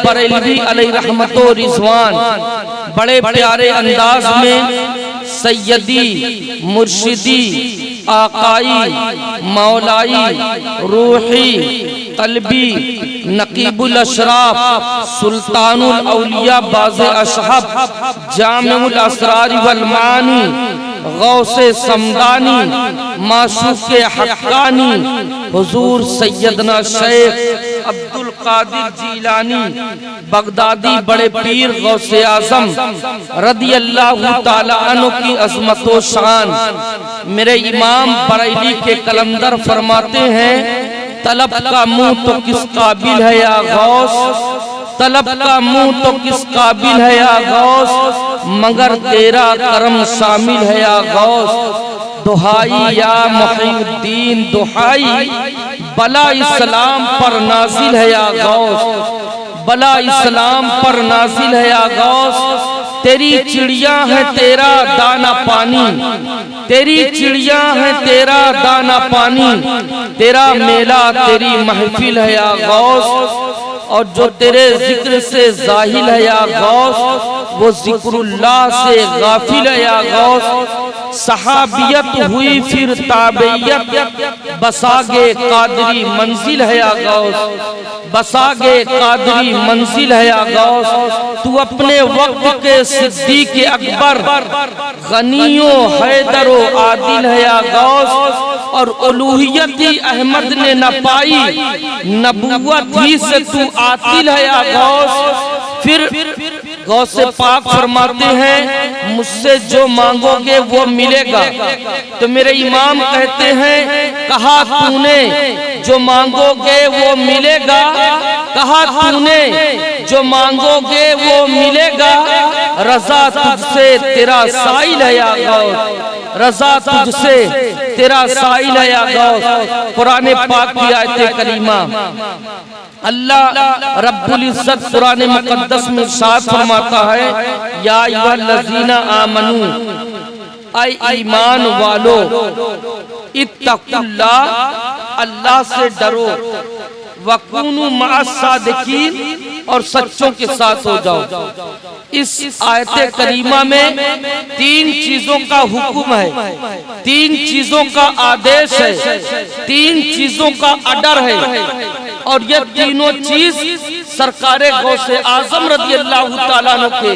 بریلوی علیہ رحمت و رضوان بڑے پیارے انداز میں سیدی مرشدی آقائی مولائی روحی قلبی نقیب الاشراف سلطان الاولیاء باز اشحب جامع الاسرار والمعانی غوث سمدانی معشوق حقانی حضور سیدنا شیخ عبدالقادر جیلانی بغدادی بڑے پیر غوث اعظم رضی اللہ تعالی عنہ کی عظمت و شان۔ میرے امام بریلی کے کلندر فرماتے ہیں طلب کا منہ تو کس قابل ہے یا غوث، طلب کا منہ تو کس قابل ہے یا غوث، مگر تیرا کرم شامل ہے یا غوث۔ دہائی یا محی الدین دہائی بلا اسلام پر نازل ہے یا غوث، بلا اسلام پر نازل ہے یا غوث۔ تیری چڑیاں ہے تیرا دانا پانی، تیری چڑیاں ہے تیرا دانا پانی، تیرا میلہ تیری محفل ہے یا غوث۔ اور جو تیرے ذکر سے ظاہر ہے یا غوث، وہ ذکر اللہ سے غافل ہے یا غوث۔ صحابیت ہوئی پھر تابعیت، بساگے قادری منزل ہے یا غوث، بساگے قادری منزل ہے یا غوث۔ تو اپنے وقت کے صدیق اکبر غنی و حیدر و عادل ہے یا غوث۔ اور الوہیت احمد نے نہ پائی، نبوت ہی سے تو عاطل ہے یا غوث۔ پھر غوث پاک فرماتے ہیں مجھ سے جو مانگو گے وہ ملے گا۔ تو میرے امام کہتے ہیں کہا تو نے جو مانگو گے وہ ملے گا، کہا تو نے جو مانگو گے وہ ملے گا، رضا تجھ سے تیرا سائل ہے یا غوث، رضا تجھ سے تیرا سائل ہے یا غوث۔ قرآن پاک کی آیت کریمہ اللہ رب العزت قرآن مقدس میں ارشاد فرماتا ہے یا ایھا الذین آمنو، اے ایمان والو، اتقوا اللہ، اللہ سے ڈرو، وَكُونُوا مَعَ الصَّادِقِينَ، اور سچوں کے ساتھ ہو جاؤ۔ اس آیت کریمہ میں تین چیزوں کا حکم ہے، تین چیزوں کا آدیش ہے، تین چیزوں کا آرڈر ہے، اور یہ تینوں چیز سرکار غوث اعظم رضی اللہ تعالیٰ عنہ کے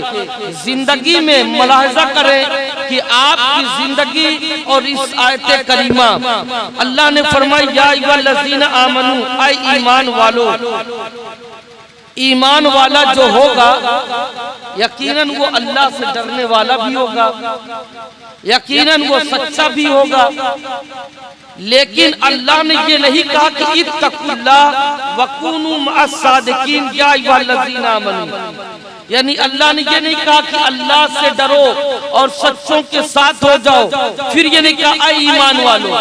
زندگی میں ملاحظہ کریں کہ آپ کی زندگی اور اس آیت کریمہ اللہ نے فرمایا یا ایھا الذین آمنو، اے ایمان والو۔ ایمان والا جو ہوگا یقیناً وہ اللہ سے ڈرنے والا بھی ہوگا، یقیناً وہ سچا بھی ہوگا، لیکن اللہ نے یہ نہیں کہا کہ اتقوا اللہ وکونوا مع الصادقین یا ایھا الذین آمنوا، یعنی اللہ نے یہ نہیں کہا کہ اللہ سے ڈرو اور سچوں کے ساتھ ہو جاؤ، پھر یہ نہیں کہا اے ایمان والو۔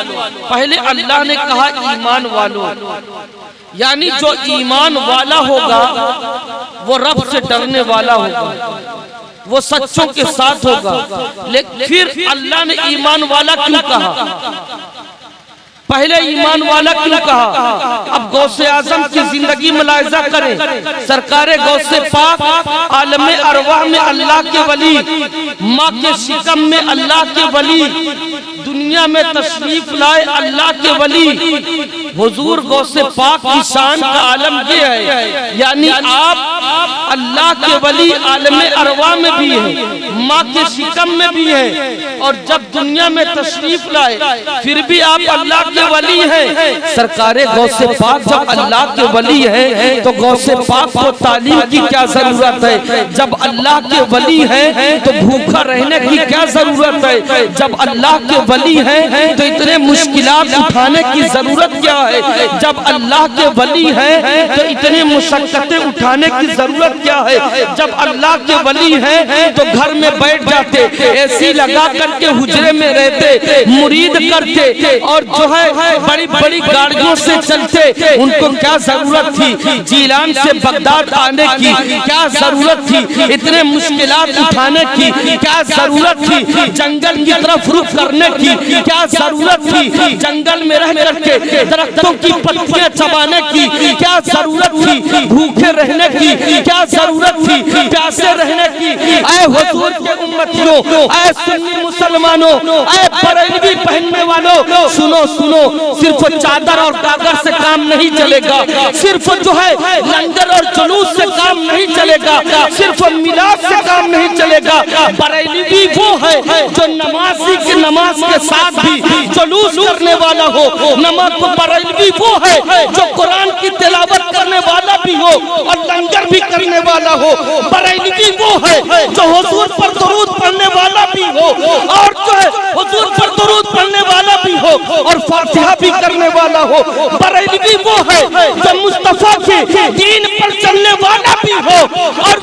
پہلے اللہ نے کہا ایمان والو، یعنی جو ایمان والا ہوگا وہ رب سے ڈرنے والا ہوگا، وہ سچوں کے ساتھ ہوگا۔ لیکن پھر اللہ نے ایمان والا کیوں کہا؟ پہلے ایمان والا کیوں کہا؟ اب غوث اعظم کی زندگی ملاحظہ کریں، سرکار غوث پاک عالم ارواح میں اللہ کے ولی، ماں کے شکم میں اللہ کے ولی، دنیا میں تشریف لائے اللہ کے ولی۔ حضور غوث پاک کی شان کا عالم یہ ہے، یعنی آپ اللہ کے ولی عالم ارواح میں بھی ہیں، ماں کے شکم میں بھی ہیں، اور جب دنیا میں تشریف لائے پھر بھی آپ اللہ کے ولی ہیں۔ سرکار غوث پاک جب اللہ کے ولی ہیں تو غوث پاک کو تعلیم کی کیا ضرورت ہے؟ جب اللہ کے ولی ہیں تو بھوکا رہنے کی کیا ضرورت ہے؟ جب اللہ کے ولی ہیں تو اتنے مشکلات اٹھانے کی ضرورت کیا ہے؟ جب اللہ کے ولی ہیں تو اتنے مشقتیں اٹھانے کی ضرورت کیا ہے؟ جب اللہ کے ولی ہیں تو گھر میں بیٹھ جاتے، اے سی لگا کر کے حجرے میں رہتے، مرید کرتے، اور جو ہے بڑی بڑی گاڑیوں سے چلتے۔ ان کو کیا ضرورت تھی جیلان سے بغداد آنے کی؟ کیا ضرورت تھی اتنے مشکلات اٹھانے کی؟ کیا ضرورت تھی جنگل کی طرف رخ کرنے کی؟ کیا ضرورت تھی جنگل میں رہ کر کے درختوں کی پتیاں چبانے کی؟ کیا ضرورت تھی بھوکے رہنے کی؟ کیا ضرورت تھی پیاسے رہنے کی؟ اے حضور کے امتیوں، اے سنی مسلمانوں، اے بریلوی پہننے والوں، سنو سنو، صرف چادر اور گاگر سے کام نہیں چلے گا، صرف جو ہے لنگر اور جلوس سے کام نہیں چلے گا، صرف میلاد سے کام نہیں چلے گا۔ بریلوی وہ ہے جو نمازی کی نماز کے ساتھ بھی جلوس کرنے والا ہو، بریلوی وہ ہے جو قرآن کی تلاوت کرنے والا بھی ہو اور لنگر بھی کرنے والا ہو، بریلوی وہ ہے جو حضور پر درود پڑھنے والا بھی ہو اور جو ہے حضور پر درود پڑھنے والا بھی ہو اور فاتحہ بھی کرنے والا ہو، بریلوی وہ ہے جو مصطفیٰ کے دین پر چلنے والا بھی ہو اور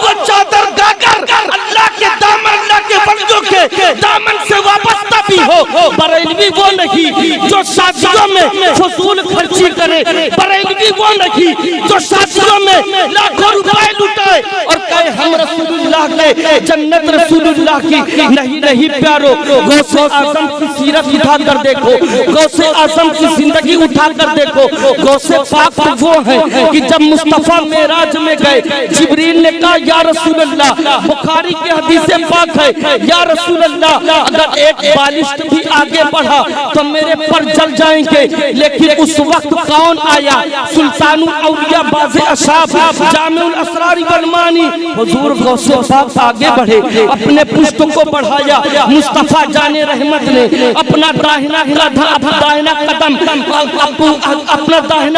وہ چادر گاگر اللہ کے دامن، اللہ کے بندوں کے دامن سے وابستہ بھی ہو۔ بریلوی وہ نہیں جو شادیوں میں فضول خرچی کرے، بریلوی وہ نہیں جو شادیوں میں لاکھوں روپے لٹائے اور کہے ہم رسول اللہ کے جنت رسول اللہ کی۔ نہیں نہیں پیارو، غوث اعظم کی سیرت اٹھا کر دیکھو، غوث اعظم کی زندگی اٹھا کر دیکھو۔ غوث پاک وہ ہیں کہ جب مصطفیٰ معراج میں گئے، جبریل نے کہا یا رسول اللہ، بخاری کی حدیث پاک ہے، یا رسول اللہ اگر ایک بالشت بھی آگے بڑھا تو میرے پر جل جائیں گے۔ لیکن اس وقت کون آیا؟ سلطان الاولیاء باز اشاب جامع الاسرار والمعانی۔ حضور غوث پاک آگے بڑھے، اپنے پشت کو بڑھایا، مصطفیٰ جان رحمت نے اپنا داہنا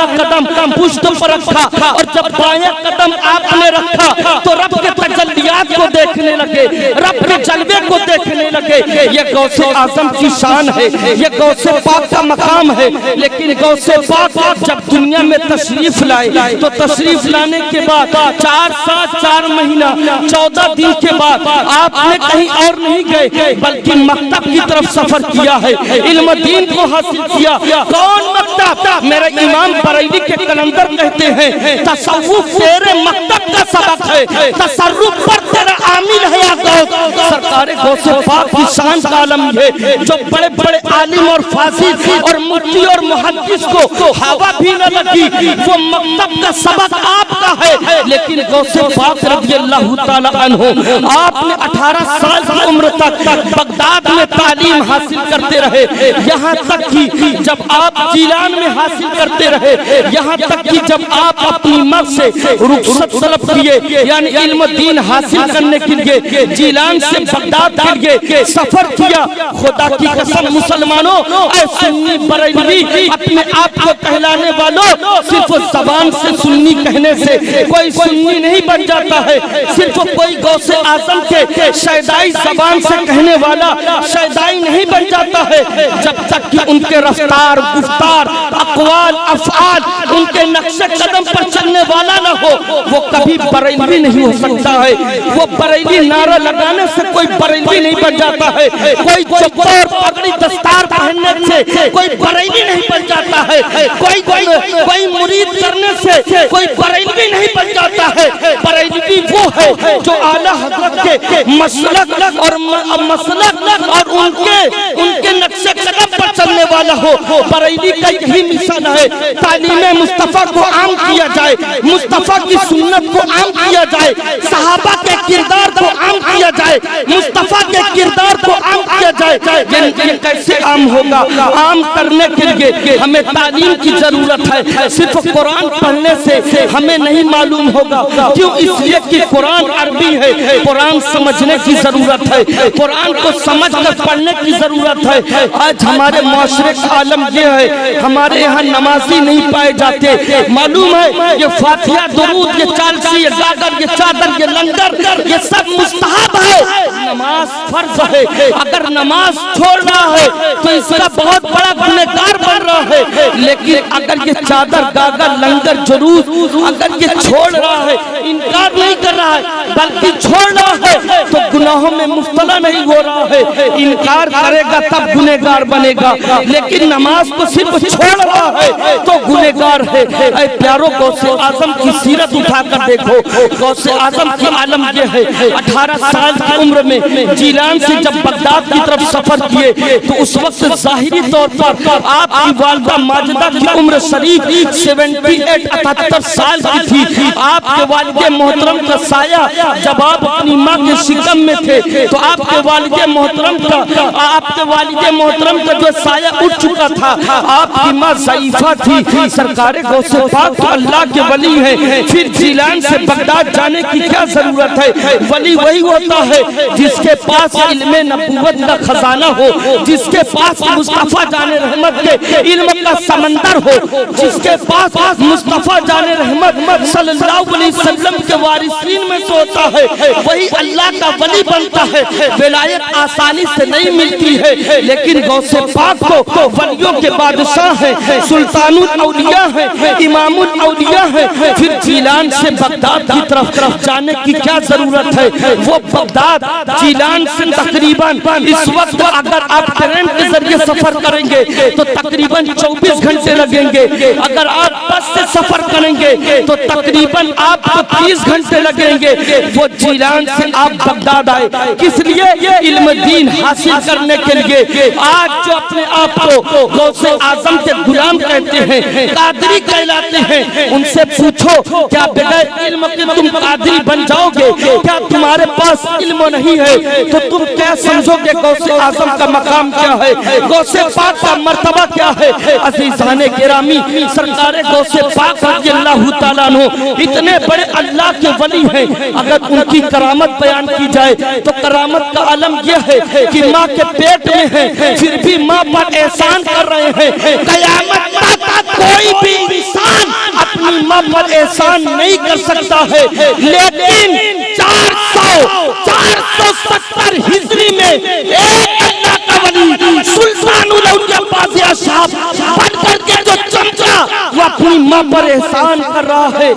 قدم پشت پر رکھا اور جب بائیں قدم آپ نے رکھا تو رب کے تجلیات کو دیکھنے لگے، رب کے جلوے کو دیکھنے لگے۔ یہ غوث اعظم کی شان ہے، یہ غوث پاک کا مقام ہے۔ لیکن غوث پاک جب دنیا میں تشریف لائے تو تشریف لانے کے بعد 4 سال 4 مہینہ 14 دن کے بعد آپ نے کہیں اور نہیں گئے بلکہ مکتب کی طرف سفر کیا ہے، علم دین کو حاصل کیا۔ کون مکتب؟ میرے امام بریلی کے کلندر کہتے ہیں تصوف تیرے مکتب کا سبق ہے، تصرف پر تیرا عامل ہے۔ سرکار غوث پاک کی شان کا عالم ہے جو بڑے بڑے عالم اور فاضل اور مفتی اور محدث کو ہوا بھی نہ لگی، وہ مکتب کا سبق آپ کا ہے۔ لیکن غوث پاک رضی اللہ تعالی عنہ آپ نے 18 سال کی عمر تک بغداد میں تعلیم حاصل کرتے رہے، یہاں تک کہ جب آپ جیلان میں حاصل کرتے رہے، یہاں تک کہ جب آپ اپنی ماں سے رخصت طلب کیے، یعنی علم دین حاصل کرنے کے لیے جیلان سے بغداد کے لیے سفر کیا۔ خدا کی قسم مسلمانوں، اے سنی بریلوی اپنے آپ کو کہلانے والوں، صرف زبان سے سنی کہنے سے کوئی سنی نہیں بن جاتا ہے، صرف کوئی غوث اعظم کے شیدائی زبان سے کہنے والا شیدائی نہیں بن جاتا ہے جب تک کہ ان کے رفتار، گفتار، اقوال، افعال ان کے نقش قدم پر چلنے والا نہ ہو، وہ کبھی بریلوی نہیں ہو سکتا ہے۔ وہ بریلوی نعرہ لگانے سے کوئی بریلوی نہیں بن جاتا ہے، کوئی چوپڑ پگڑی دستار پہننے سے کوئی بریلوی نہیں بن جاتا ہے، کوئی مرید کرنے سے کوئی بریلوی نہیں بن جاتا ہے۔ بریلوی وہ ہے جو اعلیٰ حضرت کے مسلک اور ان کے نقش قدم پر چلنے والا ہو۔ بریلی کا یہی مشن ہے، تعلیم مصطفیٰ کو عام کیا جائے، مصطفیٰ کی سنت کو عام کیا جائے، صحابہ کے کردار کو عام کیا جائے، مصطفیٰ کے کردار کو عام کیا جائے۔ یہ کیسے عام ہوگا؟ عام کرنے کے لیے ہمیں تعلیم کی ضرورت ہے، صرف قرآن پڑھنے سے ہمیں نہیں معلوم ہوگا۔ کیوں؟ اس لیے کہ قرآن عربی ہے، قرآن سمجھنے کی ضرورت ہے، قرآن کو سمجھ کر پڑھنے کی ضرورت ہے۔ آج ہمارے معاشرے کا عالم یہ ہے، ہمارے یہاں نمازی نہیں پائے جاتے۔ معلوم ہے یہ فاتحہ، درود، یہ چالسی، یہ گاگر، یہ چادر، یہ لنگر، یہ سب مستحب ہے، نماز فرض ہے۔ اگر نماز چھوڑ رہا ہے تو اس کا بہت بڑا گنہگار بن رہا ہے۔ لیکن اگر یہ چادر، گاگر، لنگر، جلوس اگر یہ چھوڑ رہا ہے، انکار نہیں کر رہا ہے بلکہ چھوڑ رہا ہے، تو گناہوں میں مبتلا نہیں ہو رہا ہے۔ انکار کرے گا تب گنہگار بنے گا، لیکن نماز کو صرف چھوڑ رہا ہے تو گنہگار ہے۔ اے پیارو، غوث اعظم کی سیرت اٹھا کر دیکھو۔ غوث اعظم کی عالم یہ ہے، 18 سال کی عمر میں میں جیلان سے جب بغداد کی طرف سفر کیے تو اس وقت ظاہری طور پر آپ کی والدہ ماجدہ کی عمر شریف 78 سال کی تھی. آپ کے والد محترم کا سایہ جب آپ اپنی ماں کے شکم میں تھے تو آپ کے والد محترم کا جو سایہ اٹھ چکا تھا. آپ کی ماں ضعیفہ تھی. سرکار غوث پاک تو اللہ کے ولی ہیں, پھر جیلان سے بغداد جانے کی کیا ضرورت ہے؟ ولی وہی ہوتا ہے جس کے پاس علم نبوت کا خزانہ ہو, جس کے پاس مصطفیٰ جان رحمت کے علم کا سمندر ہو, جس کے پاس مصطفیٰ جان رحمت صلی اللہ علیہ وسلم کے وارثین میں سے ہوتا ہے, وہی اللہ کا ولی بنتا ہے. ولایت آسانی سے نہیں ملتی ہے, لیکن غوث پاک کو ولیوں کے بادشاہ ہیں, سلطان الاولیاء ہیں, امام الاولیاء ہیں. پھر جیلان سے بغداد کی طرف جانے کی کیا ضرورت ہے؟ وہ بغداد جیلان سے تقریباً اس وقت اگر آپ ٹرین کے ذریعے سفر کریں گے تو تقریباً 24 گھنٹے لگیں گے. اگر آپ بس سے سفر کریں گے تو تقریباً آپ کو 30 گھنٹے لگیں گے. وہ جیلان سے آپ بغداد آئے کس لیے؟ علم دین حاصل کرنے کے لیے. آج جو اپنے آپ کو غوث اعظم کے غلام کہتے ہیں, قادری کہلاتے ہیں, ان سے پوچھو کیا بغیر علم کے تم قادری بن جاؤ گے؟ کیا تمہارے پاس علم نہیں ہے تو تم کیا سمجھو گے غوث اعظم کا مقام کیا ہے, غوث پاک کا مرتبہ کیا ہے؟ عزیزان گرامی, سرکار غوث پاک رضی اللہ تعالیٰ عنہ اتنے بڑے اللہ کے ولی ہیں. اگر ان کی کرامت بیان کی جائے تو کرامت کا عالم یہ ہے کہ ماں کے پیٹ میں ہیں پھر بھی ماں پر احسان کر رہے ہیں. قیامت تک کوئی بھی انسان اپنی ماں پر احسان نہیں کر سکتا ہے, لیکن 470 ہجری میں ایک اللہ کا ولی سلطان الاولیاء بازیہ صاحب بن کر کے جو چمچا وہ اپنی ماں پر احسان کر رہا ہے.